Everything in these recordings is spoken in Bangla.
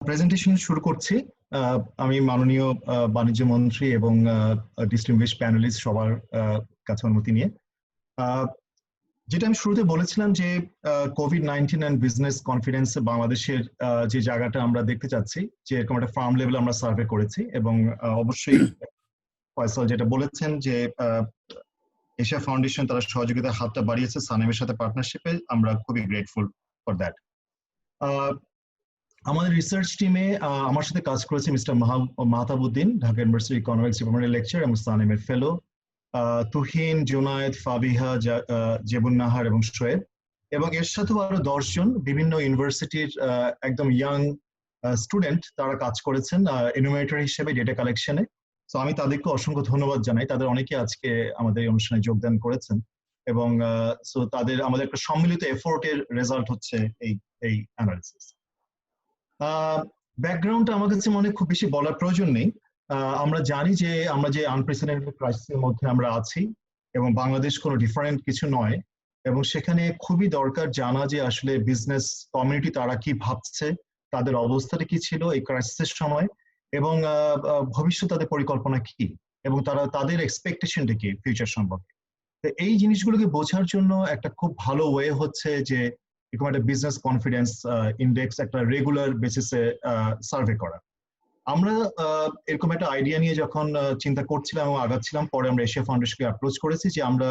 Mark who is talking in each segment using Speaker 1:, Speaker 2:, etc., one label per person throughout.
Speaker 1: প্রেজেন্টেশন শুরু করছি। আমি মাননীয় বাণিজ্য মন্ত্রী এবং ডিস্টিংগুইশড প্যানেলিস্ট সবার কাছে অনুমতি নিয়ে যেটা আমি শুরুতে বলেছিলাম যে কোভিড-19 এন্ড বিজনেস কনফিডেন্স বাংলাদেশের যে জায়গাটা আমরা দেখতে চাচ্ছি যে এরকম একটা ফার্ম লেভেল আমরা সার্ভে করেছি এবং অবশ্যই ফয়সাল যেটা বলেছেন যে এশিয়া ফাউন্ডেশন তারা সহযোগিতার হাতটা বাড়িয়েছে সানেমের সাথে পার্টনারশিপে, আমরা খুবই গ্রেটফুল ফর দ্যাট। আমাদের রিসার্চ টিমে আমার সাথে কাজ করেছে mister Mahtabuddin, Dhaka university economics ডিপার্টমেন্টের লেকচার এবং সানেমের ফেলো, তুহিন, জুনায়েদ, ফাবিহা, জেবুন নাহার এবং শোয়েব, এবং এর সাথেও আরো 10 জন বিভিন্ন ইউনিভার্সিটির একদম ইয়াং স্টুডেন্ট তারা কাজ করেছেন ইনোভেটর হিসেবে ডেটা কালেকশনে। তো আমি তাদেরকে অসংখ্য ধন্যবাদ জানাই, তাদের অনেকে আজকে আমাদের এই অনুষ্ঠানে যোগদান করেছেন এবং সো তাদের আমাদের একটা সম্মিলিত এফোর্টের রেজাল্ট হচ্ছে এই অ্যানালিসিস। ব্যাকগ্রাউন্ডটা আমার কাছে মনে খুব বেশি বলার প্রয়োজন নেই। আমরা জানি যে আমরা যে আনপ্রেসিডেন্টেড ক্রাইসিসের মধ্যে আমরা আছি এবং বাংলাদেশ কোনো ডিফারেন্ট কিছু নয়, এবং সেখানে খুবই দরকার জানা যে আসলে বিজনেস কমিউনিটি তারা কি ভাবছে, তাদের অবস্থাটা কি ছিল এই ক্রাইসিসের সময়, এবং ভবিষ্যৎ তাদের পরিকল্পনা কি এবং তারা তাদের এক্সপেকটেশনটা কি ফিউচার সম্পর্কে। তো এই জিনিসগুলোকে বোঝার জন্য একটা খুব ভালো ওয়ে হচ্ছে যে এরকম একটা বিজনেস কনফিডেন্স ইন্ডেক্স একটা রেগুলার বেসিসে সার্ভে করা। আমরা এরকম একটা আইডিয়া নিয়ে যখন চিন্তা করছিলাম এবং আগাচ্ছিলাম, পরে আমরা এশিয়া ফাউন্ডেশনকে অ্যাপ্রোচ করেছি যে আমরা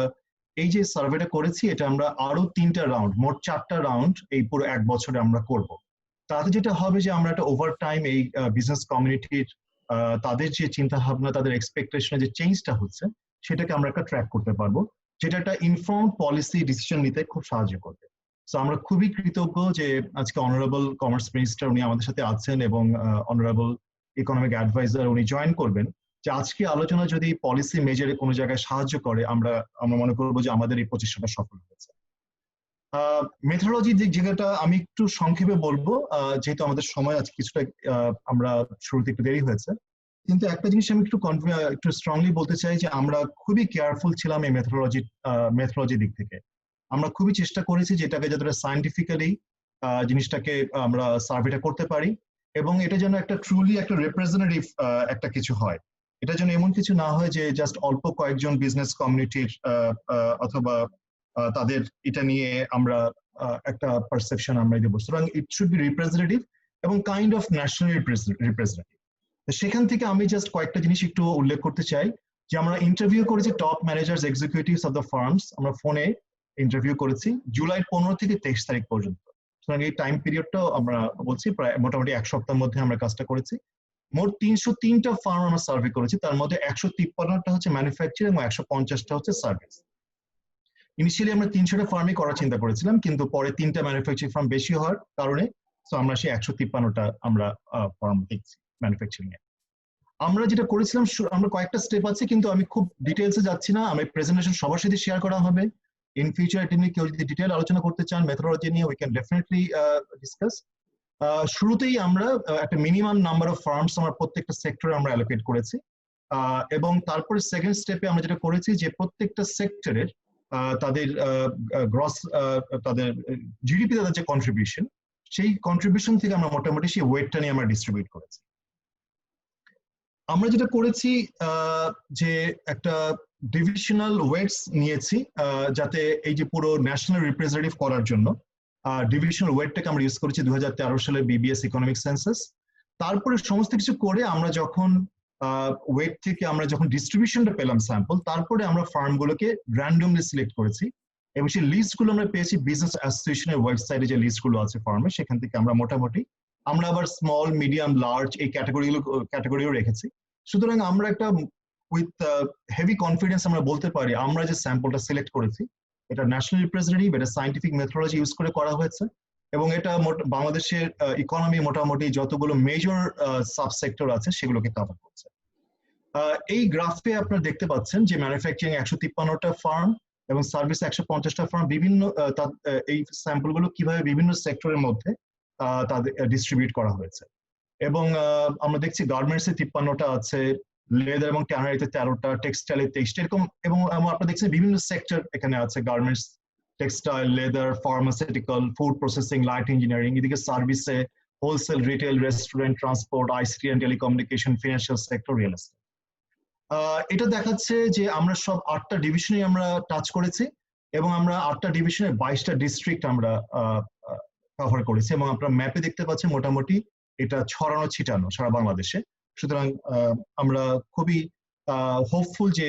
Speaker 1: এই যে সার্ভেটা করেছি এটা আমরা আরো 3টা রাউন্ড, মোট 4টা রাউন্ড এই পুরো 1 বছরে আমরা করব। তাতে যেটা হবে যে আমরা একটা ওভার টাইম এই বিজনেস কমিউনিটির তাদের যে চিন্তা ভাবনা, তাদের এক্সপেকটেশনে যে চেঞ্জটা হচ্ছে সেটাকে আমরা একটা ট্র্যাক করতে পারবো, যেটা একটা ইনফর্মড পলিসি ডিসিশন নিতে খুব সাহায্য করবে। তো আমরা খুবই কৃতজ্ঞ যে আজকে অনারেবল কমার্স মিনিস্টার উনি আমাদের সাথে আছেন এবং অনারেবল ইকোনমিক অ্যাডভাইজার উনি জয়েন করবেন, যে আজকে আলোচনা যদি পলিসি মেজারে কোনো জায়গায় সাহায্য করে আমরা মনে করবো যে আমাদের এই প্রচেষ্টাটা সফল হয়েছে। মেথোডলজি যে জায়গাটা আমি একটু সংক্ষেপে বলবো, যেহেতু আমাদের সময় আছে কিছুটা, আমরা শুরুতে একটু দেরি হয়েছে, কিন্তু একটা জিনিস আমি একটু স্ট্রংলি বলতে চাই যে আমরা খুবই কেয়ারফুল ছিলাম এই মেথোডলজি দিক থেকে। আমরা খুবই চেষ্টা করেছি যে এটাকে যতটা সায়েন্টিফিক্যালি জিনিসটাকে আমরা সার্ভেটা করতে পারি এবং এটা যেন একটা ট্রুলি একটা রিপ্রেজেন্টেটিভ একটা কিছু হয়। এটা যেন এমন কিছু না হয় যে জাস্ট অল্প কয়েকজন বিজনেস কমিউনিটির অথবা তাদের এটা নিয়ে আমরা একটা পারসেপশন আমরা দেবো। সুতরাং ইট শুড বি রিপ্রেজেন্টেটিভ এবং কাইন্ড অফ ন্যাশনাল রিপ্রেজেন্টেটিভ। সেখান থেকে আমি জাস্ট কয়েকটা জিনিস একটু উল্লেখ করতে চাই যে আমরা ইন্টারভিউ করেছি top managers executives of the firms, আমরা ফোনে ইন্টারভিউ করেছি জুলাই 15 থেকে 23 তারিখ পর্যন্ত। সুতরাং এই টাইম পিরিয়ডটাও আমরা বলছি প্রায় মোটামুটি 1 সপ্তাহের মধ্যে আমরা কাজটা করেছি। মোট 303টা ফার্ম আমরা সার্ভে করেছি, তার মধ্যে 153টা হচ্ছে ম্যানুফ্যাকচারিং এবং 150টা হচ্ছে সার্ভিস। ইনিশিয়ালি আমরা 300টা ফার্মই করার চিন্তা করেছিলাম, কিন্তু পরে 3টা ম্যানুফ্যাকচারিং ফার্ম বেশি হওয়ার কারণে আমরা সেই 153টা আমরা ফার্ম দেখছি ম্যানুফ্যাকচারিং এ। আমরা যেটা করেছিলাম, আমরা কয়েকটা স্টেপ আছে কিন্তু আমি খুব ডিটেলসে যাচ্ছি না, আমি প্রেজেন্টেশন সবার সাথে শেয়ার করা হবে। ইন ফিউচার এটা নিয়ে কেউ যদি ডিটেল আলোচনা করতে চান মেথোডলজি নিয়ে, উই ক্যান ডেফিনেটলি ডিসকাস। শুরুতেই আমরা একটা মিনিমাম নাম্বার অফ ফার্মস আমরা প্রত্যেকটা সেক্টরে আমরা অ্যালোকেট করেছি, এবং তারপরে সেকেন্ড স্টেপে আমরা যেটা করেছি যে প্রত্যেকটা সেক্টরের তাদের গ্রস তাদের জিডিপি তাদের যে কন্ট্রিবিউশন, সেই কন্ট্রিবিউশন থেকে আমরা মোটামুটি সেই ওয়েটটা নিয়ে আমরা ডিস্ট্রিবিউট করেছি। আমরা যেটা করেছি যে একটা ডিভিশনাল ওয়েটস নিয়েছি, যাতে এই যে পুরো ন্যাশনাল রিপ্রেজেন্টেটিভ করার জন্য ডিভিশনাল ওয়েটটাকে আমরা ইউজ করেছি 2013 সালের বিবিএস ইকোনমিক সেন্সাস। তারপরে সমস্ত কিছু করে আমরা যখন ওয়েট থেকে আমরা যখন ডিস্ট্রিবিউশনটা পেলাম স্যাম্পল, তারপরে আমরা ফার্মগুলোকে র্যান্ডমলি সিলেক্ট করেছি এবং সেই লিস্টগুলো আমরা পেয়েছি বিজনেস অ্যাসোসিয়েশনের ওয়েবসাইটে যে লিস্টগুলো আছে ফার্মে, সেখান থেকে আমরা মোটামুটি আমরা আবার স্মল, মিডিয়াম, লার্জ এই ক্যাটাগরিও রেখেছি। সুতরাং আমরা একটা উইথ হেভি কনফিডেন্স আমরা বলতে পারি আমরা যে স্যাম্পলটা সিলেক্ট করেছি এটা ন্যাশনাল রিপ্রেজেন্টেটিভ, এটা সায়েন্টিফিক মেথোডলজি ইউজ করে করা হয়েছে এবং এটা বাংলাদেশের ইকোনমি মোটামুটি যতগুলো মেজর সাবসেক্টর আছে সেগুলোকে কভার করছে। এই গ্রাফে আপনারা দেখতে পাচ্ছেন যে ম্যানুফ্যাকচারিং 153টা ফার্ম এবং সার্ভিস 150টা ফার্ম, বিভিন্ন এই স্যাম্পলগুলো কিভাবে বিভিন্ন সেক্টরের মধ্যে তাদের ডিস্ট্রিবিউট করা হয়েছে। এবং আমরা দেখছি গার্মেন্টসে 53টা আছে, লেদার এবং ট্যানারিতে 13টা, টেক্সটাইলে 23টা, এরকম। এবং আপনারা দেখছেন বিভিন্ন সেক্টর এখানে আছে, garments, textile, leather, pharmaceutical, food processing, light engineering. এদিকে সার্ভিসে wholesale, retail, restaurant, transport, ICT and telecommunication, financial sector, real estate. এটা দেখাচ্ছে যে আমরা সব 8টা ডিভিশনে আমরা টাচ করেছি এবং আমরা 8টা ডিভিশনের 22টা ডিস্ট্রিক্ট আমরা কভার করেছি এবং আপনারা ম্যাপে দেখতে পাচ্ছেন মোটামুটি এটা ছড়ানো ছিটানো সারা বাংলাদেশে। সুতরাং আমরা খুবই হোপফুল যে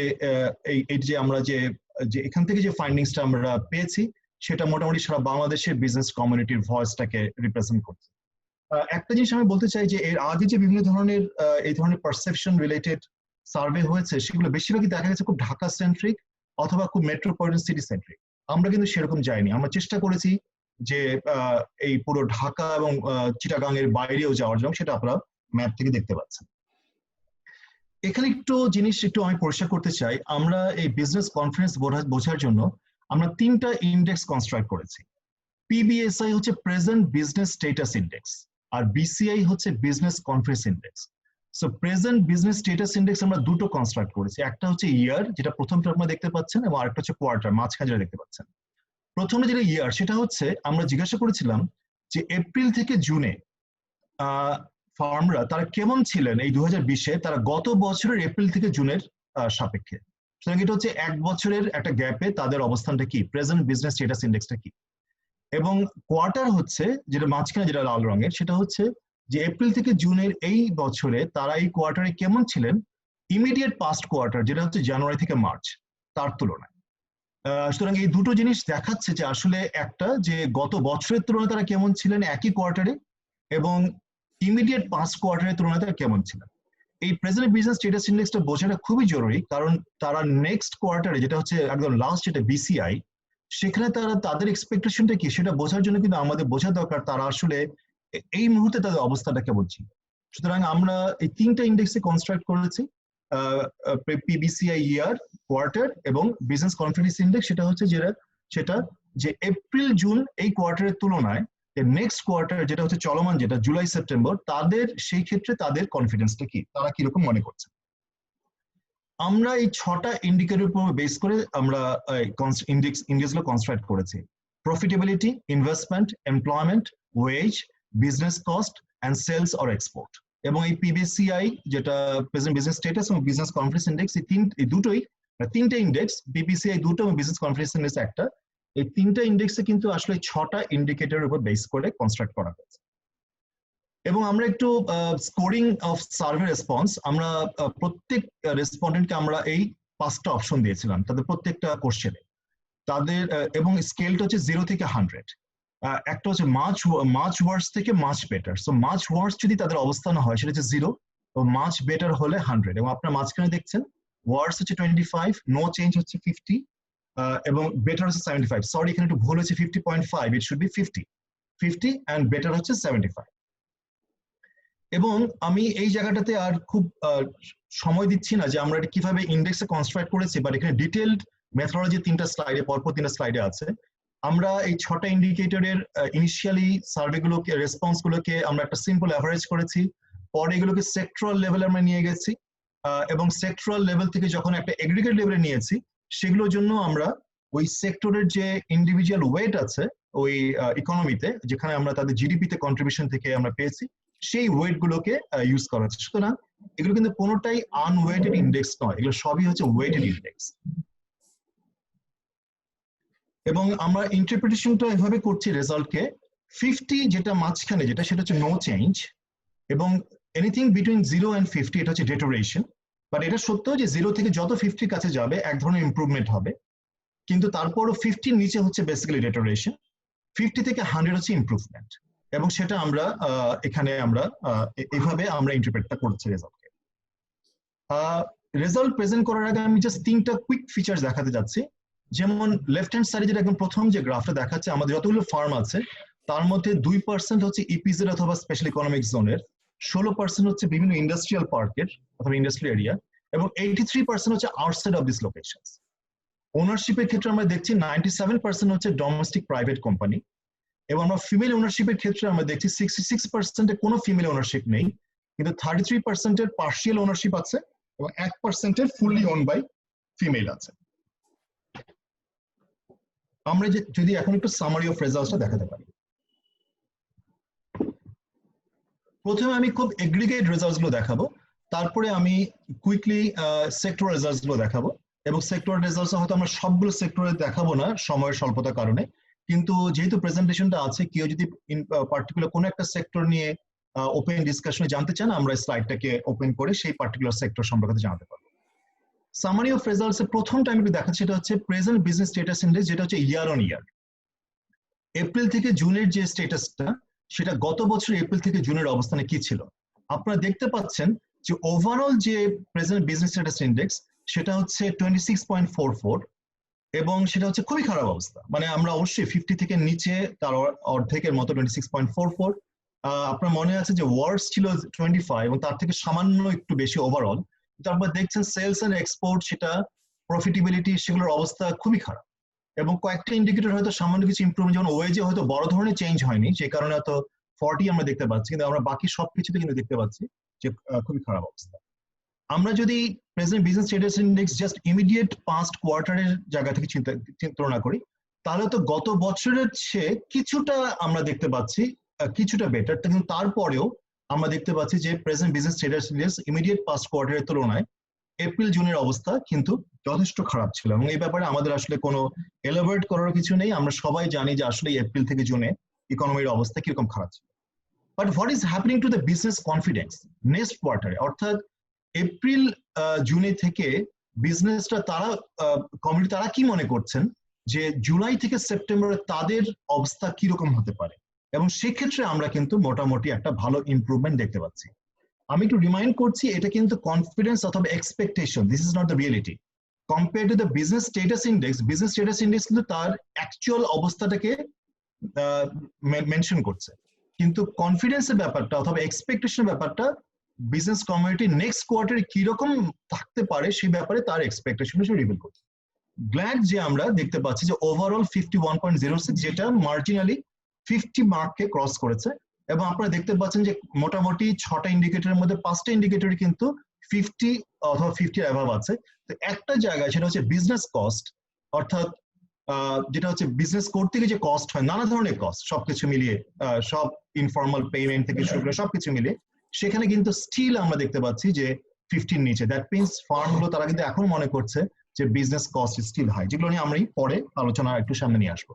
Speaker 1: এই যে আমরা যে এখান থেকে যে ফাইন্ডিংসটা আমরা পেয়েছি সেটা মোটামুটি সারা বাংলাদেশের বিজনেস কমিউনিটির ভয়েসটাকে রিপ্রেজেন্ট করছে। একটা জিনিস আমি বলতে চাই যে এর আগে যে বিভিন্ন ধরনের এই ধরনের পারসেপশন রিলেটেড সার্ভে হয়েছে সেগুলো বেশিরভাগই দেখা গেছে খুব ঢাকা সেন্ট্রিক অথবা খুব মেট্রোপলিটন সিটি সেন্ট্রিক। আমরা কিন্তু সেরকম যাইনি। আমরা চেষ্টা করেছি যে এই পুরো ঢাকা এবং চিটাগাং এর বাইরেও যাওয়ার জন্য, সেটা আপনারা ম্যাপ থেকে দেখতে পাচ্ছেন। এখানে একটু জিনিস একটু আমি পরিষ্কার করতে চাই। আমরা এই বিজনেস কনফারেন্স বোঝার জন্য আমরা 3টা ইন্ডেক্স কনস্ট্রাক্ট করেছি। পিবিএসআই হচ্ছে প্রেজেন্ট বিজনেস স্ট্যাটাস ইন্ডেক্স আর বিসিআই হচ্ছে business conference index. So present business status index আমরা দুটো কনস্ট্রাক্ট করেছি। একটা হচ্ছে ইয়ার, যেটা প্রথমটা আপনারা দেখতে পাচ্ছেন, এবং আরেকটা হচ্ছে কোয়ার্টার, মাঝখানে যেটা দেখতে পাচ্ছেন। প্রথমে যেটা ইয়ার, সেটা হচ্ছে আমরা জিজ্ঞাসা করেছিলাম যে এপ্রিল থেকে জুনে ফার্মরা তারা কেমন ছিলেন এই 2020-এ, তারা গত বছরের এপ্রিল থেকে জুনের সাপেক্ষে। সুতরাং এটা হচ্ছে 1 বছরের একটা গ্যাপে তাদের অবস্থানটা কি, প্রেজেন্ট বিজনেস স্ট্যাটাস ইন্ডেক্সটা কি। এবং কোয়ার্টার হচ্ছে যেটা মাঝখানে যেটা লাল রঙের, সেটা হচ্ছে যে এপ্রিল থেকে জুনের এই বছরে তারা এই কোয়ার্টারে কেমন ছিলেন ইমিডিয়েট পাস্ট কোয়ার্টার, যেটা হচ্ছে জানুয়ারি থেকে মার্চ, তার তুলনায়। সুতরাং এই দুটো জিনিস দেখাচ্ছে যে আসলে একটা যে গত বছরের তুলনায় তারা কেমন ছিলেন একই কোয়ার্টারে, এবং ইমিডিয়েট পাস্ট কোয়ার্টারের তুলনায় তারা কেমন ছিলেন। এই প্রেজেন্ট বিজনেস স্ট্যাটাস ইন্ডেক্সটা বোঝাটা খুবই জরুরি, কারণ তারা নেক্সট কোয়ার্টারে, যেটা হচ্ছে একদম লাস্ট, যেটা বিসিআই, সেখানে তারা তাদের এক্সপেকটেশনটা কি সেটা বোঝার জন্য কিন্তু আমাদের বোঝা দরকার তারা আসলে এই মুহূর্তে তাদের অবস্থাটা কেমন ছিল। সুতরাং আমরা এই 3টা ইন্ডেক্সে কনস্ট্রাক্ট করেছি, পিবিসিআই ইয়ার, কোয়ার্টার এবং বিজনেস কনফিডেন্স ইন্ডেক্স। সেটা হচ্ছে সেটা যে এপ্রিল জুন এই কোয়ার্টারের তুলনায় নেক্সট কোয়ার্টার, যেটা হচ্ছে চলমান, যেটা জুলাই সেপ্টেম্বর, তাদের সেই ক্ষেত্রে তাদের কনফিডেন্সটা কি, তারা কিরকম মনে করছে। আমরা এই 6টা ইন্ডিকেটর উপর বেস করে আমরা ইন্ডেক্সগুলো কনস্ট্রাক্ট করেছি। Profitability, investment, employment, wage, business cost and sales or export. এবং এই পিবিসিআই, যেটা প্রেজেন্ট বিজনেস স্ট্যাটাস, এবং বিজনেস কনফিডেন্স ইন্ডেক্স, এই দুটোই, 3টে ইন্ডেক্স, পিবিসিআই দুটো এবং বিজনেস কনফিডেন্স ইন্ডেক্স একটা, এই 3টা ইন্ডেক্সে কিন্তু আসলে 6টা ইন্ডিকেটরের উপর বেস করে কনস্ট্রাক্ট করা হয়েছে। এবং আমরা একটু স্কোরিং অফ সার্ভে রেসপন্স, আমরা প্রত্যেক রেসপন্ডেন্টকে আমরা এই 5টা অপশন দিয়েছিলাম তাদের প্রত্যেকটা কোশ্চেনে তাদের, এবং স্কেলটা হচ্ছে 0 থেকে 100। একটা হচ্ছে মাচ ওয়ার্স থেকে মাচ বেটার। সো মাচ ওয়ার্স যদি তাদের অবস্থান হয় সেটা হচ্ছে 0, ও মাচ বেটার হলে 100। এবং আপনার মাঝখানে দেখছেন ওয়ার্স হচ্ছে 25, নো চেঞ্জ হচ্ছে 50, এবং বেটার হচ্ছে 75। সরি, এখানে একটু ভুল হচ্ছে, 50.5, it should be 50 and better হচ্ছে 75। এবং আমি এই জায়গাটাতে আর খুব সময় দিচ্ছি না যে আমরা এটা কিভাবে ইন্ডেক্সে কনস্ট্রাক্ট করেছি, বাট এখানে ডিটেইলড মেথোডলজি 3টা স্লাইডে, পরপর 3টা স্লাইডে আছে। আমরা এই 6টা ইন্ডিকেটরের ইনিশিয়ালি সার্ভেগুলোকে, রেসপন্সগুলোকে আমরা একটা সিম্পল অ্যাভারেজ করেছি, পরে এগুলোকে সেক্টরাল লেভেলে আমরা নিয়ে গেছি, এবং সেক্টরাল লেভেল থেকে যখন একটা এগ্রিগেট লেভেলে নিয়েছি, সেগুলোর জন্য আমরা ওই সেক্টরের যে ইন্ডিভিজুয়াল ওয়েট আছে ওই ইকোনমিতে, যেখানে আমরা তাদের জিডিপিতে কন্ট্রিবিউশন থেকে আমরা পেয়েছি, সেই ওয়েট গুলোকে ইউজ করা হচ্ছে। সুতরাং এগুলো কিন্তু কোনোটাই আনওয়েটেড ইন্ডেক্স নয়, এগুলো সবই হচ্ছে ওয়েটেড ইন্ডেক্স। এবং আমরা ইন্টারপ্রিটেশনটা এভাবে করছি রেজাল্টকে, 50 যেটা মাঝখানে, যেটা সেটা হচ্ছে নো চেঞ্জ, এবং এনিথিং বিটুইন 0 and 50 এটা হচ্ছে ডেটোরেশন। বাট এটা সত্য যে 0 থেকে যত 50 কাছে যাবে এক ধরনের ইমপ্রুভমেন্ট হবে, কিন্তু তারপরও 50 নিচে হচ্ছে বেসিক্যালি ডেটোরেশন, 50 থেকে 100 হচ্ছে ইমপ্রুভমেন্ট। এবং সেটা আমরা এখানে আমরা এইভাবে আমরা ইন্টারপ্রেটটা করছি রেজাল্টকে। রেজাল্ট প্রেজেন্ট করার আগে আমি জাস্ট 3টা কুইক ফিচার্স দেখাতে যাচ্ছি। যেমন লেফট হ্যান্ড সাইডে যেটা একদম প্রথম যে গ্রাফটা দেখাচ্ছে, আমাদের যতগুলো ফার্ম আছে তার মধ্যে 2% হচ্ছে ইপিজেড অথবা স্পেশাল ইকোনমিক জোনের, 16% হচ্ছে বিভিন্ন ইন্ডাস্ট্রিয়াল পার্কের অথবা ইন্ডাস্ট্রিয়াল এরিয়া, এবং 83% হচ্ছে আউটসাইড অফ দিস লোকেশনস। ওনারশিপের ক্ষেত্রে আমরা দেখছি 97% হচ্ছে ডোমেস্টিক প্রাইভেট কোম্পানি, এবং আমরা ফিমেল ওনারশিপের ক্ষেত্রে আমরা দেখছি 66%-এ কোনো ফিমেল ওনারশিপ নেই, কিন্তু 33%-এর পার্শিয়াল ওনারশিপ আছে, এবং 1%-এর ফুললি ওন বাই ফিমেল আছে। আমরা যদি এখন একটু সামারি অফ রেজাল্টসটা দেখাতে পারি। প্রথমে আমি খুব এগ্রিগেট রেজাল্টস গুলো দেখাবো, তারপরে আমি কুইকলি সেক্টর রেজাল্টস গুলো দেখাবো, এবং সেক্টর রেজাল্টস হয়তো আমরা সবগুলো সেক্টরে দেখাবো না সময়ের স্বল্পতার কারণে, কিন্তু যেহেতু প্রেজেন্টেশনটা আছে, কেউ যদি পার্টিকুলার কোনো একটা সেক্টর নিয়ে ওপেন ডিসকাশনে জানতে চান, আমরা স্লাইডটাকে ওপেন করে সেই পার্টিকুলার সেক্টর সম্পর্কে জানাতে পারবো। সামারি অফ রেজাল্টস এর প্রথমটা আমি একটু দেখাচ্ছি, সেটা হচ্ছে প্রেজেন্ট বিজনেস স্ট্যাটাস ইন্ডেক্স, যেটা হচ্ছে ইয়ার অন ইয়ার। এপ্রিল থেকে জুনের যে স্ট্যাটাসটা, সেটা গত বছর এপ্রিল থেকে জুনের অবস্থানে কি ছিল। আপনারা দেখতে পাচ্ছেন যে ওভারঅল যে প্রেজেন্ট বিজনেস স্ট্যাটাস ইন্ডেক্স, সেটা হচ্ছে 26.44, এবং সেটা হচ্ছে খুবই খারাপ অবস্থা। মানে আমরা অবশ্যই 50 থেকে নিচে, তার অর্ধেকের মতো 26.44। আপনার মনে আছে যে ওয়ার্স ছিল 25, এবং তার থেকে সামান্য একটু বেশি ওভারঅল। তারপর দেখছেন সেলস এন্ড এক্সপোর্ট, সেটা প্রফিটেবিলিটি, সেগুলোর অবস্থা খুবই খারাপ। এবং কয়েকটা ইন্ডিকেটর হয়তো সামান্য কিছু ইমপ্রুভমেন্ট, যেমন ওয়েজে হয়তো বড় ধরনের চেঞ্জ হয়নি, যে কারণে হয়তো 40 আমরা দেখতে পাচ্ছি, কিন্তু আমরা বাকি সবকিছুতে কিন্তু দেখতে পাচ্ছি যে খুবই খারাপ অবস্থা। আমরা যদি present business status index just immediate past কোয়ার্টারের জায়গা থেকে তুলনা করি, তাহলে তো গত বছরের চেয়ে কিছুটা আমরা দেখতে পাচ্ছি কিছুটা বেটার, কিন্তু তারপরেও আমরা দেখতে পাচ্ছি যে present business status index immediate past কোয়ার্টারের তুলনায় এপ্রিল জুনের অবস্থা কিন্তু যথেষ্ট খারাপ ছিল, এবং এই ব্যাপারে আমাদের আসলে কোনো এলাবোরেট করার কিছু নেই। আমরা সবাই জানি যে আসলে এপ্রিল থেকে জুনে ইকোনমির অবস্থা কিরকম খারাপ ছিল। But what is happening to the business confidence next কোয়ার্টারে, অর্থাৎ এপ্রিল জুনে থেকে বিজনেসটা তারা কমিউনিটি তারা কি মনে করছেন যে জুলাই থেকে সেপ্টেম্বরে তাদের অবস্থা কিরকম হতে পারে, এবং সেক্ষেত্রে আমরা কিন্তু মোটামুটি একটা ভালো ইমপ্রুভমেন্ট দেখতে পাচ্ছি। আমি একটু রিমাইন্ড করছি, এটা কিন্তু কনফিডেন্স অথবা expectation, this is not the reality. Compare to the business status index, business status index কিন্তু তার অ্যাকচুয়াল অবস্থাটাকে মেনশন করছে, কিন্তু কনফিডেন্সের ব্যাপারটা অথবা এক্সপেকটেশনের ব্যাপারটা বিজনেস কমিউনিটি নেক্সট কোয়ার্টারে কিরকম থাকতে পারে সেই ব্যাপারে তার এক্সপেকটেশন রিভিল করছে। গ্ল্যাড যে আমরা দেখতে পাচ্ছি যে ওভারঅল 51.06, যেটা মার্জিনালি 50 মার্ককে ক্রস করেছে, এবং আপনারা দেখতে পাচ্ছেন যে মোটামুটি 6টা ইন্ডিকেটরের মধ্যে 5টা ইন্ডিকেটর কিন্তু 50 অথবা 50 অ্যাভাব আছে। তো একটা জায়গায় সেটা হচ্ছে বিজনেস কস্ট, অর্থাৎ যেটা হচ্ছে বিজনেস করতে গিয়ে যে কস্ট হয়, নানা ধরনের কস্ট সবকিছু মিলিয়ে, সব ইনফর্মাল পেমেন্ট থেকে শুরু করে সবকিছু মিলিয়ে, সেখানে কিন্তু স্টিল আমরা দেখতে পাচ্ছি যে 50 নিচে। দ্যাট মিনস ফার্মগুলো তারা কিন্তু এখন মনে করছে যে বিজনেস কস্ট স্টিল হাই, যেগুলো নিয়ে আমরা পরে আলোচনা একটু সামনে নিয়ে আসবো।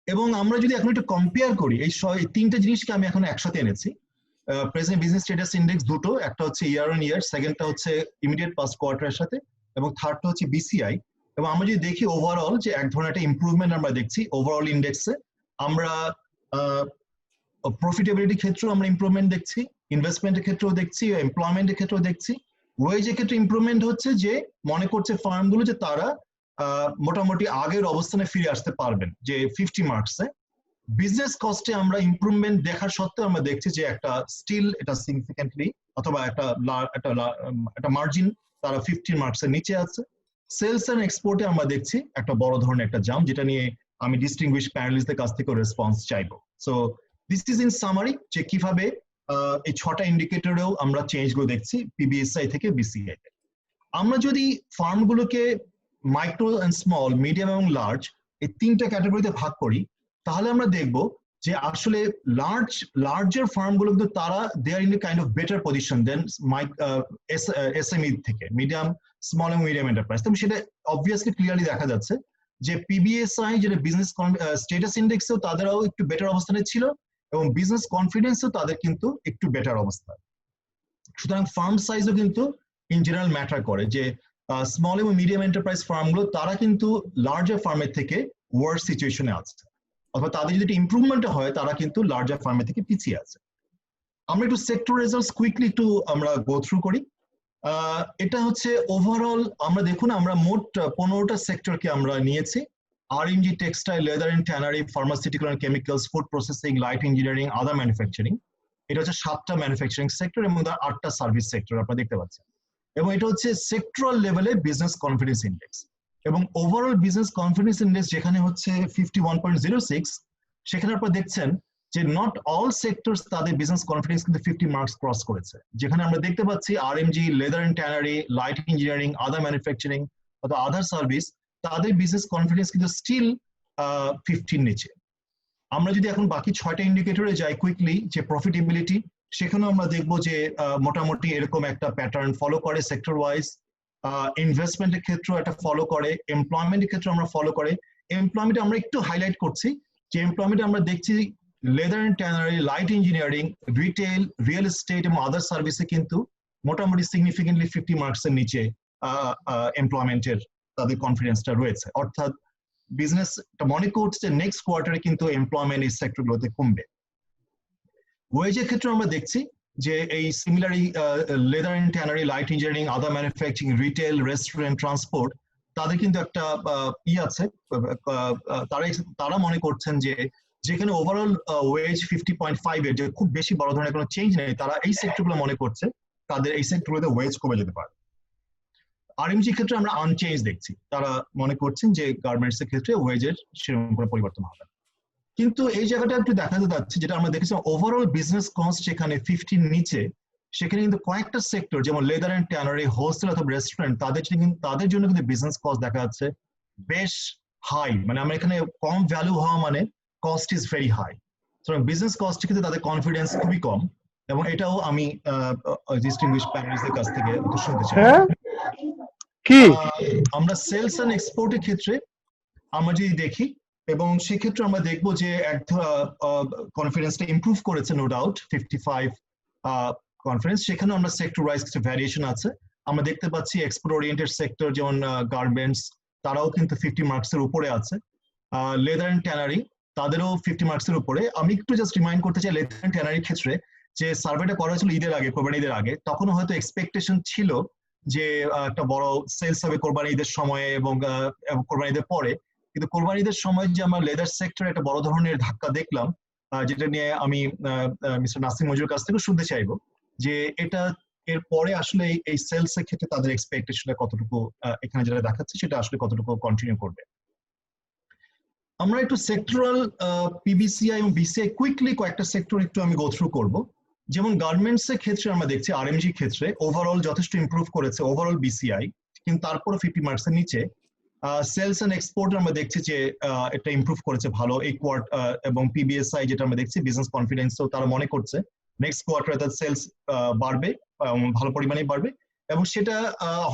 Speaker 1: এবং আমরা যদি এখন একটু কম্পেয়ার করি এই তিনটা জিনিসকে আমি এখন একসাথে এনেছি, প্রেজেন্ট বিজনেস স্ট্যাটাস ইন্ডেক্স দুটো, একটা হচ্ছে ইয়ার অন ইয়ার, সেকেন্ডটা হচ্ছে ইমিডিয়েট পাস্ট কোয়ার্টারের সাথে, এবং থার্ডটা হচ্ছে বিসিআই। এবং আমরা যদি দেখি ওভারঅল যে এক ধরনের একটা ইমপ্রুভমেন্ট আমরা দেখছি ওভারঅল ইন্ডেক্সে। আমরা প্রফিটেবিলিটি ক্ষেত্রেও আমরা ইমপ্রুভমেন্ট দেখছি, ইনভেস্টমেন্টের ক্ষেত্রেও দেখছি, এমপ্লয়মেন্টের ক্ষেত্রেও দেখছি। ওয়েজের ক্ষেত্রে ইমপ্রুভমেন্ট হচ্ছে, যে মনে করছে ফার্মগুলো যে তারা মোটামুটি আগের অবস্থানে ফিরে আসতে পারবেন, যে 50 মার্কসে। বিজনেস কস্টে আমরা ইমপ্রুভমেন্ট দেখার সত্ত্বেও আমরা দেখছি যে একটা স্টিল এটা সিগনিফিকেন্টলি অথবা একটা মার্জিন তারা 50 মার্কসের নিচে আছে। সেলস এন্ড এক্সপোর্টে আমরা দেখছি একটা বড় ধরনের একটা জাম্প, যেটা নিয়ে আমি ডিস্টিংগুইশ প্যানেলিস্টদের কাছ থেকে রেসপন্স চাইবো। So this is in summary যে কিভাবে এই 6টা ইন্ডিকেটরেও আমরা চেঞ্জ গুলো দেখছি পিবিএসআই থেকে বিসিআই তে। আমরা যদি ফার্মগুলোকে মাইক্রো এন্ড স্মল, মিডিয়াম এবং লার্জ এই 3টা ক্যাটাগরিতে ভাগ করি, তাহলে আমরা দেখব যে আসলে লার্জার ফার্মগুলো কিন্তু তারা they are in a kind of better position than SME থেকে, মিডিয়াম স্মল এবং মিডিয়াম এন্টারপ্রাইজ। তবে সেটা অবভিয়াসলি ক্লিয়ারলি দেখা যাচ্ছে যে পিবিএসআই যেটা বিজনেস স্ট্যাটাস ইন্ডেক্সেও তাদেরও একটু বেটার অবস্থানে ছিল, এবং বিজনেস কনফিডেন্সও তাদের কিন্তু একটু বেটার অবস্থা। সুতরাং ফার্ম সাইজও কিন্তু ইন জেনারেল ম্যাটার করে, যে স্মল এবং মিডিয়াম এন্টারপ্রাইজ ফার্মগুলো তারা কিন্তু লার্জার ফার্মের থেকে ওয়ার্স সিচুয়েশনে আছে, অথবা তাদের যদি ইমপ্রুভমেন্ট হয় তারা কিন্তু লার্জার ফার্মের থেকে পিছিয়ে আছে। আমরা একটু সেক্টর রেজাল্টস কুইকলি একটু আমরা গো থ্রু করি। এটা হচ্ছে ওভারঅল আমরা দেখুন, আমরা মোট 15টা সেক্টরকে আমরা নিয়েছি। RMG, textile, leather and tannery, pharmaceutical and chemicals, food processing, light engineering, other manufacturing. এটা হচ্ছে 7টা ম্যানুফ্যাকচারিং সেক্টর এবং 8টা সার্ভিস সেক্টর আপনারা দেখতে পাচ্ছেন। এবং এটা হচ্ছে সেক্টরাল লেভেলে বিজনেস কনফিডেন্স ইন্ডেক্স, এবং ওভারঅল বিজনেস কনফিডেন্স ইন্ডেক্স যেখানে হচ্ছে 51.06, সেখানে আপনারা দেখছেন যে নট অল সেক্টরস তাদের বিজনেস কনফিডেন্স কিন্তু 50 মার্কস ক্রস করেছে। যেখানে আমরা দেখতে পাচ্ছি RMG, leather and tannery, light engineering, other manufacturing অথবা আদার সার্ভিস, তাদের বিজনেস কনফিডেন্স কিন্তু স্টিল 50 নিচে। আমরা যদি এখন বাকি 6টা ইন্ডিকেটরে যাই কুইকলি, যে প্রফিটেবিলিটি, সেখানেও আমরা দেখবো যে মোটামুটি এরকম একটা প্যাটার্ন ফলো করে সেক্টর ওয়াইজ। ইনভেস্টমেন্টের ক্ষেত্রেও একটা ফলো করে, এমপ্লয়মেন্টের ক্ষেত্রে আমরা ফলো করে। এমপ্লয়মেন্ট আমরা একটু হাইলাইট করছি যে এমপ্লয়মেন্ট আমরা দেখছি leather and tannery, light engineering, retail, real estate এবং আদার সার্ভিসে কিন্তু মোটামুটি সিগনিফিকেন্টলি 50 মার্কসের নিচে এমপ্লয়মেন্টের তাদের কনফিডেন্সটা রয়েছে। অর্থাৎ বিজনেস মনে করছে নেক্সট কোয়ার্টারে কিন্তু এমপ্লয়মেন্ট এই সেক্টরগুলোতে কমবে। ওয়েজের ক্ষেত্রে আমরা দেখছি যে এই সিমিলারই leather and tannery, light engineering, other manufacturing, retail, restaurant, transport, তাদের কিন্তু একটা আছে, তারা মনে করছেন যে যেখানে ওভারঅল ওয়েজ 50.5 এর, যে খুব বেশি বড় ধরনের কোনো চেঞ্জ নেই, তারা এই সেক্টরগুলো মনে করছে তাদের এই সেক্টরগুলোতে ওয়েজ কমে যেতে পারে। আরএমজি ক্ষেত্রে আমরা আনচেঞ্জ দেখছি, তারা মনে করছেন যে গার্মেন্টস এর ক্ষেত্রে ওয়েজের সেরকম কোনো পরিবর্তন হবে না। কিন্তু এই জায়গাটা একটু দেখাতে যাচ্ছে, যেটা আমরা দেখেছি ওভারঅল বিজনেস কস্ট যেখানে 50 নিচে, সেখানে কিন্তু কয়েকটা সেক্টর যেমন লেদার এন্ড ট্যানারি, হোলসেল অথবা রেস্টুরেন্ট, তাদের জন্য কিন্তু বিজনেস কস্ট দেখা যাচ্ছে বেশ হাই। মানে আমরা এখানে কম ভ্যালু হওয়া মানে কস্ট ইজ ভেরি হাই। সুতরাং বিজনেস কস্ট কিন্তু তাদের কনফিডেন্স খুবই কম, এবং এটাও আমি ডিস্টিংগুইশড প্যানেলিস্টদের কাছ থেকে শুনতে চাই। আমরা সেলস এন্ড এক্সপোর্টের ক্ষেত্রে আমরা যদি দেখি, এবং সেক্ষেত্রে আমরা দেখবো যে কনফিডেন্সটা ইমপ্রুভ করেছে নো ডাউট 55 কনফিডেন্স। সেখানে আমরা সেক্টর ওয়াইজ কিছু ভ্যারিয়েশন আছে। আমরা দেখতে পাচ্ছি এক্সপোর্ট ওরিয়েন্টেড সেক্টর যেমন গার্মেন্টস, তারাও কিন্তু 50 মার্কসের উপরে আছে। লেদার এন্ড ট্যানারি, তাদেরও 50 মার্কসের উপরে। আমি একটু জাস্ট রিমাইন্ড করতে চাই লেদার এন্ড ট্যানারির ক্ষেত্রে যে সার্ভেটা করা হয়েছিল ঈদের আগে, কোরবানি ঈদের আগে, তখনও হয়তো এক্সপেকটেশন ছিল যে একটা বড় সেলস হবে কোরবানি ঈদের সময়ে এবং কোরবানি ঈদের পরে। কিন্তু কোরবানি ঈদের সময় যে আমরা লেদার সেক্টরে একটা বড় ধরনের ধাক্কা দেখলাম, যেটা নিয়ে আমি মিস্টার নাসিম মজুর কাছ থেকে শুনতে চাইবো যে এটা এর পরে আসলে এই সেলস এর ক্ষেত্রে তাদের এক্সপেকটেশনটা কতটুকু, এখানে যেটা দেখাচ্ছে সেটা আসলে কতটুকু কন্টিনিউ করবে। আমরা একটু সেক্টরাল পিবিসিআই এবং বিসিআই কুইকলি কয়েকটা সেক্টর একটু আমি গো থ্রু করবো। যেমন গার্মেন্টস এর ক্ষেত্রে আমরা দেখছি আরএমজি ক্ষেত্রে ওভারঅল যথেষ্ট ইমপ্রুভ করেছে ওভারঅল বিসিআই, কিন্তু তারপরে 50 মার্কসের নিচে। সেলস এন্ড এক্সপোর্ট আমরা দেখছি যে এটা ইমপ্রুভ করেছে ভালো এই কোয়ার্টার, এবং পিবিএসআই যেটা আমরা দেখছি বিজনেস কনফিডেন্সও তারা মনে করছে নেক্সট কোয়ার্টারে তার সেলস বাড়বে, ভালো পরিমাণে বাড়বে, এবং সেটা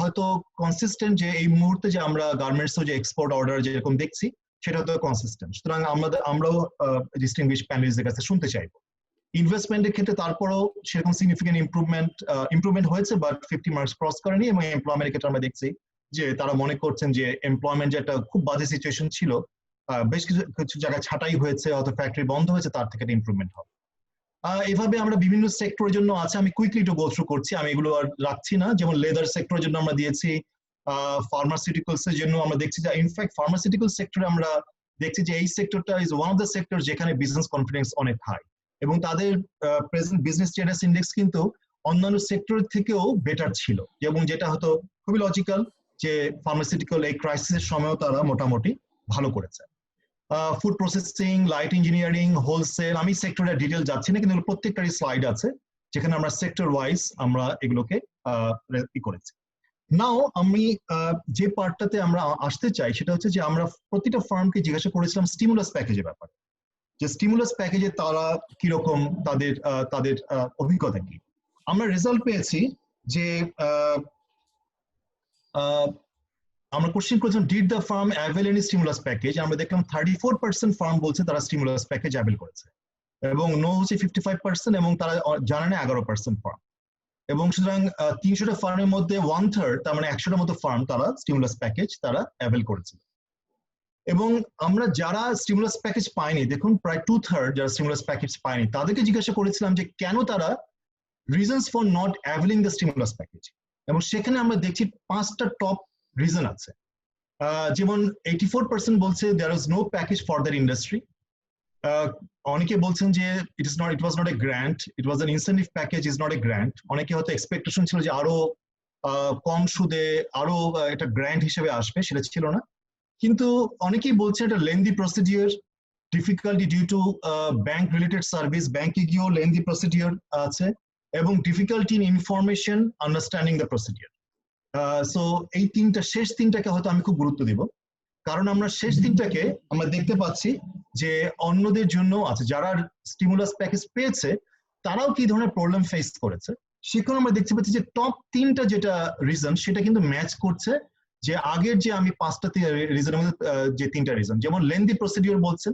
Speaker 1: হয়তো কনসিস্টেন্ট যে এই মুহূর্তে যে আমরা গার্মেন্টসও যে এক্সপোর্ট অর্ডার যেরকম দেখছি সেটা হয়তো কনসিস্টেন্ট। সুতরাং আমরাও ডিস্টিংগুইশড প্যানেলিস্টদের কাছে শুনতে চাইবো। ইনভেস্টমেন্টের ক্ষেত্রে তারপরেও সেরকম সিগনিফিকেন্ট ইমপ্রুভমেন্ট হয়েছে, বাট 50 মার্কস ক্রস করেনি। এবং এমপ্লয়মেন্টের ক্ষেত্রে আমরা দেখছি যে তারা মনে করছেন যে এমপ্লয়মেন্ট যে একটা খুব বাজে সিচুয়েশন ছিল, বেশ কিছু জায়গায় ছাঁটাই হয়েছে অথবা ফ্যাক্টরি বন্ধ হয়েছে, তার থেকে ইমপ্রুভমেন্ট হবে। এভাবে আমরা বিভিন্ন সেক্টরের জন্য আছে, আমি কুইকলি একটু গো থ্রু করছি, আমি এগুলো আর রাখছি না। যেমন লেদার সেক্টরের জন্য আমরা দিয়েছি, ফার্মাসিউটিক্যালস এর জন্য আমরা দেখছি যে ইনফ্যাক্ট ফার্মাসিউটিক্যাল সেক্টরে আমরা দেখছি যে এই সেক্টরটা is one of the sector যেখানে বিজনেস কনফিডেন্স অনেক হাই, এবং তাদের প্রেজেন্ট বিজনেস স্ট্যাটাস ইন্ডেক্স কিন্তু অন্যান্য সেক্টরের থেকেও বেটার ছিল, এবং যেটা হয়তো খুবই লজিক্যাল যে ফার্মাসিউটিক্যাল এই ক্রাইসিসের সময়ও তারা মোটামুটি ভালো করেছে। Food processing, light engineering, wholesale, আমি সেক্টরের ডিটেল যাচ্ছি না, কিন্তু প্রত্যেকটারই স্লাইড আছে যেখানে আমরা সেক্টর ওয়াইজ আমরা এগুলোকে করেছি। নাও আমি যে পার্টটাতে আমরা আসতে চাই সেটা হচ্ছে যে আমরা প্রতিটা ফার্মকে জিজ্ঞাসা করেছিলাম স্টিমুলাস প্যাকেজের ব্যাপারে, যে স্টিমুলাস প্যাকেজে তারা কিরকম, তাদের অভিজ্ঞতা কি। আমরা রেজাল্ট পেয়েছি যে আমরা কোশ্চেন করেছিলাম did the farm avail any stimulus package, আমরা দেখলাম 34% ফার্ম বলছে তারা স্টিমুলাস প্যাকেজ অ্যাভেল করেছে, এবং নো হচ্ছে 55%, এবং তারা জানে না 11% ফার্ম। এবং সুতরাং 300টা ফার্মের মধ্যে 1/3, তার মানে 100টার মতো ফার্ম তারা স্টিমুলাস প্যাকেজ তারা অ্যাভেল করেছিল। এবং আমরা যারা স্টিমুলাস প্যাকেজ পাইনি, দেখুন প্রায় 2/3 যারা স্টিমুলাস প্যাকেজ পাইনি, তাদেরকে জিজ্ঞাসা করেছিলাম যে কেন তারা reasons for not availing the stimulus package, এবং সেখানে আমরা দেখছি 5টা টপ রিজন আছে। যেমন 84% বলছে there is no package for their industry. অনেকে বলছেন যে it was not a grant, it was an incentive package, is not a grant. অনেকে হয়তো এক্সপেকটেশন ছিল যে আরো কম সুদে আরো এটা গ্র্যান্ট হিসেবে আসবে, সেটা ছিল না। কিন্তু অনেকেই বলছে এটা lengthy procedure, difficulty due to bank related service, ব্যাংকে গিয়েও লেন্দি প্রসিডিওর আছে, এবং difficulty in information understanding the procedure. So এই শেষ তিনটাকে হয়তো আমি খুব গুরুত্ব দিব, কারণ আমরা শেষ তিনটাকে আমরা দেখতে পাচ্ছি যে অন্যদের জন্য আছে, যারা স্টিমুলাস প্যাকেজ পেয়েছে তারাও কি ধরনের প্রবলেম ফেস করেছে। সেখানে আমরা দেখতে পাচ্ছি যে টপ 3টা যেটা রিজন সেটা কিন্তু ম্যাচ করছে যে আগের যে আমি 5টা রিজনের মধ্যে যে 3টা রিজন, যেমন লেন্দি প্রসিডিওর বলছেন,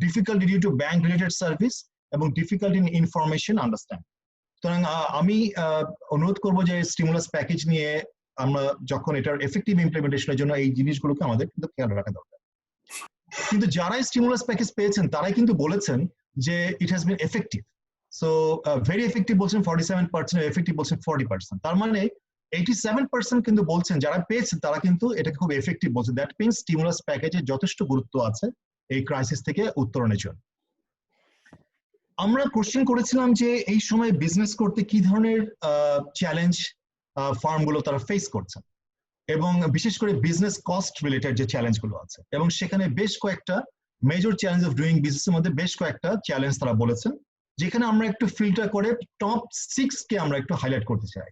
Speaker 1: difficulty due to bank related service এবং ডিফিকাল্টি ইন ইনফরমেশন আন্ডারস্ট্যান্ড। সুতরাং আমি অনুরোধ করবো যে স্টিমুলাস প্যাকেজ নিয়ে আমরা যখন এটার এফেক্টিভ ইমপ্লিমেন্টেশনের জন্য এই জিনিসগুলোকে আমাদের কিন্তু খেয়াল রাখা দরকার। কিন্তু যারাই স্টিমুলাস প্যাকেজ পেয়েছেন তারাই কিন্তু বলেছেন যে it has been effective. So very effective বলছেন 47%, এফেক্টিভ বলছেন 40%। তার মানে 87% কিন্তু বলছেন যারা পেয়েছেন তারা কিন্তু এটাকে খুব এফেক্টিভ বলছেন। দ্যাট মিনস স্টিমুলাস প্যাকেজের যথেষ্ট গুরুত্ব আছে এই ক্রাইসিস থেকে উত্তরণের জন্য। আমরা কোশ্চেন করেছিলাম যে এই সময় বিজনেস করতে কি ধরনের চ্যালেঞ্জ ফার্মগুলো তারা ফেস করছে, এবং বিশেষ করে বিজনেস কস্ট রিলেটেড যে চ্যালেঞ্জগুলো আছে, এবং সেখানে বেশ কয়েকটা মেজর চ্যালেঞ্জ অফ ডুইং বিজনেসের মধ্যে বেশ কয়েকটা চ্যালেঞ্জ তারা বলেছেন, যেখানে আমরা একটু ফিল্টার করে টপ 6কে আমরা একটু হাইলাইট করতে চাই।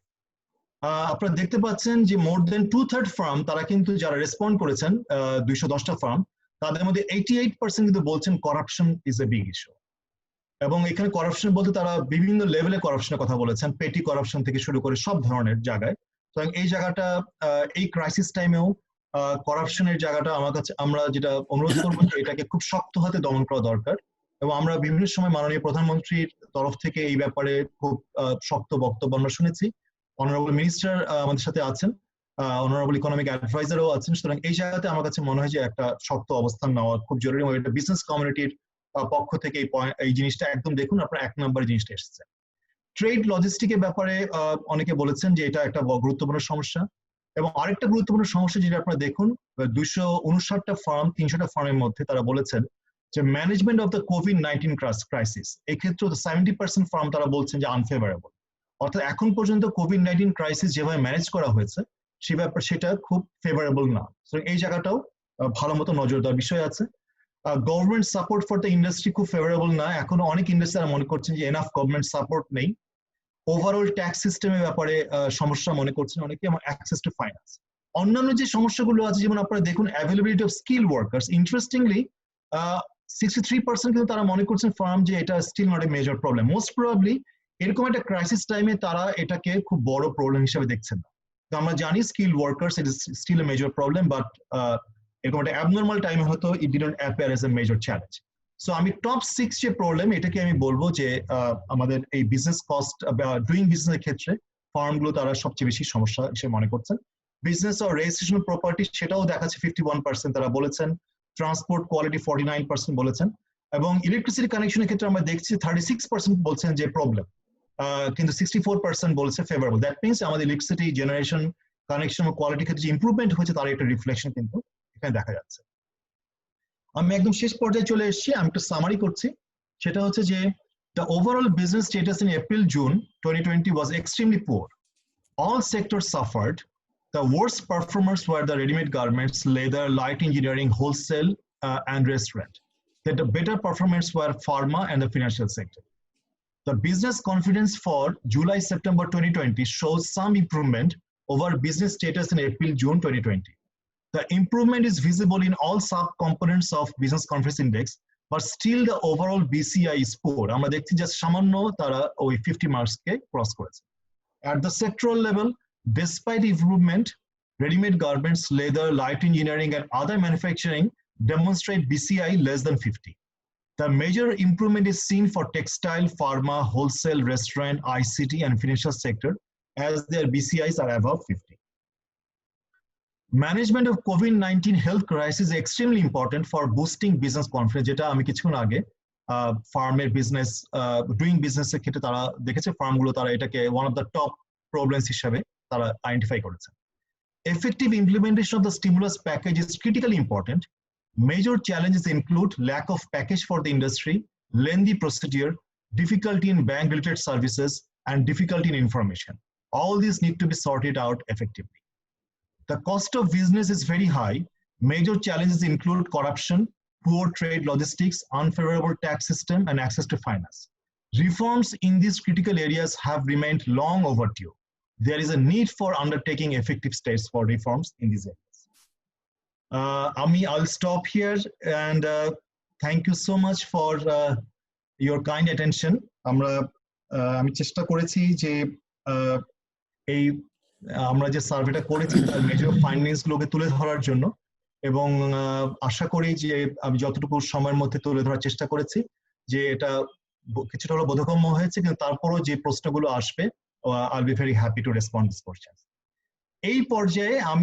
Speaker 1: আপনারা দেখতে পাচ্ছেন যে মোর দেন 2/3 ফার্ম তারা কিন্তু যারা রেসপন্ড করেছেন 210টা ফার্ম, তাদের মধ্যে 88% কিন্তু বলছেন corruption is a big issue. এবং এখানে করাপশন বলতে তারা বিভিন্ন লেভেলে করাপশনের কথা বলেছেন, পেটি করাপশন থেকে শুরু করে সব ধরনের জায়গায়। সুতরাং এই জায়গাটা এই ক্রাইসিস টাইমেও করাপশনের জায়গাটা আমার কাছে আমরা যেটা অনুরোধ করবো যে এটাকে খুব শক্ত হাতে দমন করা দরকার। এবং আমরা বিভিন্ন সময় মাননীয় প্রধানমন্ত্রীর তরফ থেকে এই ব্যাপারে খুব শক্ত বক্তব্য আমরা শুনেছি। অনারেবল মিনিস্টার আমাদের সাথে আছেন, অনারেবল ইকোনমিক অ্যাডভাইজারও আছেন। সুতরাং এই জায়গাতে আমার কাছে মনে হয় যে একটা শক্ত অবস্থান নেওয়া খুব জরুরি, এবং এটা বিজনেস কমিউনিটির পক্ষ থেকে এই জিনিসটা একদম দেখুন আপনার 1 নম্বর জিনিসটা এসেছে। ট্রেড লজিস্টিকের ব্যাপারে অনেকে বলেছেন যে এটা একটা গুরুত্বপূর্ণ সমস্যা, এবং আরেকটা গুরুত্বপূর্ণ সমস্যা যেটা আপনারা দেখুন 259টা ফার্ম 300টা ফার্মের মধ্যে তারা বলেছেন যে management of the COVID-19 crisis, এক্ষেত্রে 70% ফার্ম তারা বলছেন যে আনফেভারেবল। অর্থাৎ এখন পর্যন্ত কোভিড-19 ক্রাইসিস যেভাবে ম্যানেজ করা হয়েছে সে ব্যাপার সেটা খুব ফেভারেবল না। এই জায়গাটাও ভালো মতো নজর দেওয়ার বিষয় আছে। Government support for the industry খুব ফেভারেবল না, এখনো অনেক ইন্ডাস্ট্রি মনে করছেন যে এনাফ গভর্নমেন্ট সাপোর্ট নেই। ওভারঅল ট্যাক্স সিস্টেমের ব্যাপারে সমস্যা মনে করছেন অনেকে, এবং অ্যাক্সেস টু ফাইন্যান্স। অন্যান্য যে সমস্যাগুলো আছে যেমন আপনারা দেখুন availability of skill workers, interestingly 63% কিন্তু তারা মনে করছেন ফার্ম যে এটা still not a major problem. Most probably এরকম একটা ক্রাইসিস টাইমে তারা এটাকে খুব বড় প্রবলেম হিসেবে দেখছেন না। তো আমরা জানি skill workers it is still a major problem, but এরকম একটা অ্যাবনর্মাল টাইমে হয়তো it didn't appear as a major challenge. So আমি টপ 6 যে প্রবলেম এটাকে আমি বলবো যে আমাদের এই বিজনেস কস্ট ডুইং বিজনেসের ক্ষেত্রে ফার্মগুলো তারা সবচেয়ে বেশি সমস্যা হিসেবে মনে করছেন। বিজনেস অর রেজিস্ট্রেশন প্রপার্টি সেটাও দেখাচ্ছে 51% তারা বলেছেন, ট্রান্সপোর্ট কোয়ালিটি 49% বলেছেন, এবং ইলেকট্রিসিটি কানেকশনের ক্ষেত্রে আমরা দেখছি 36% বলছেন যে প্রবলেম, কিন্তু 64% বলছে ফেভারেবল। দ্যাট মিনস আমাদের ইলেকট্রিসিটি জেনারেশন কানেকশন ও কোয়ালিটি ক্ষেত্রে যে ইমপ্রুভমেন্ট হয়েছে তার একটা রিফ্লেকশন কিন্তু এখানে দেখা যাচ্ছে। আমি একদম শেষ পর্যায়ে চলে এসেছি, আমি একটু সামারি করছি। সেটা হচ্ছে যে the overall business status in April-June 2020 was extremely poor. All sectors suffered. The worst performers were the ready-made garments, leather, light engineering, wholesale, and restaurant. The better performers were pharma and the financial sector. The business confidence for July-September 2020 shows some improvement over business status in April-June 2020. The improvement is visible in all sub-components of Business Confidence Index, but still the overall BCI is poor. আমরা দেখছি যে সামান্য তারা ওই 50 মার্কসকে ক্রস করেছে। At the sectoral level, despite improvement, ready-made garments, leather, light engineering, and other manufacturing demonstrate BCI less than 50. The major improvement is seen for textile, pharma, wholesale, restaurant, ICT, and financial sector, as their BCIs are above 50. Management of COVID-19 health crisis is extremely important for boosting business confidence, যেটা আমি কিছুক্ষণ আগে ফার্মের বিজনেস ডুইং বিজনেসের ক্ষেত্রে তারা দেখেছে ফার্মগুলো তারা এটাকে one of the top problems হিসাবে তারা আইডেন্টিফাই করেছে। Effective implementation of the stimulus package is critically important. Major challenges include lack of package for the industry, lengthy procedure, difficulty in bank-related services, and difficulty in information. All these need to be sorted out effectively. The cost of business is very high. Major challenges include corruption, poor trade logistics, unfavorable tax system, and access to finance. Reforms in these critical areas have remained long overdue. There is a need for undertaking effective steps for reforms in these areas. I'll stop here, and thank you so much for your kind attention. আমি চেষ্টা করেছি যে এই আমরা যে সার্ভেটা করেছি তার মেজর ফাইন্ডিংস গুলোকে তুলে ধরার জন্য, এবং আশা করি যে আমি যতটুকু সময়ের মধ্যে তুলে ধরার চেষ্টা করেছি যে এটা কিছুটা হলো বোধগম্য হয়েছে, কিন্তু তারপরও যে প্রশ্নগুলো আসবে I will be very happy to respond this question. এই পর্যায়ে আমি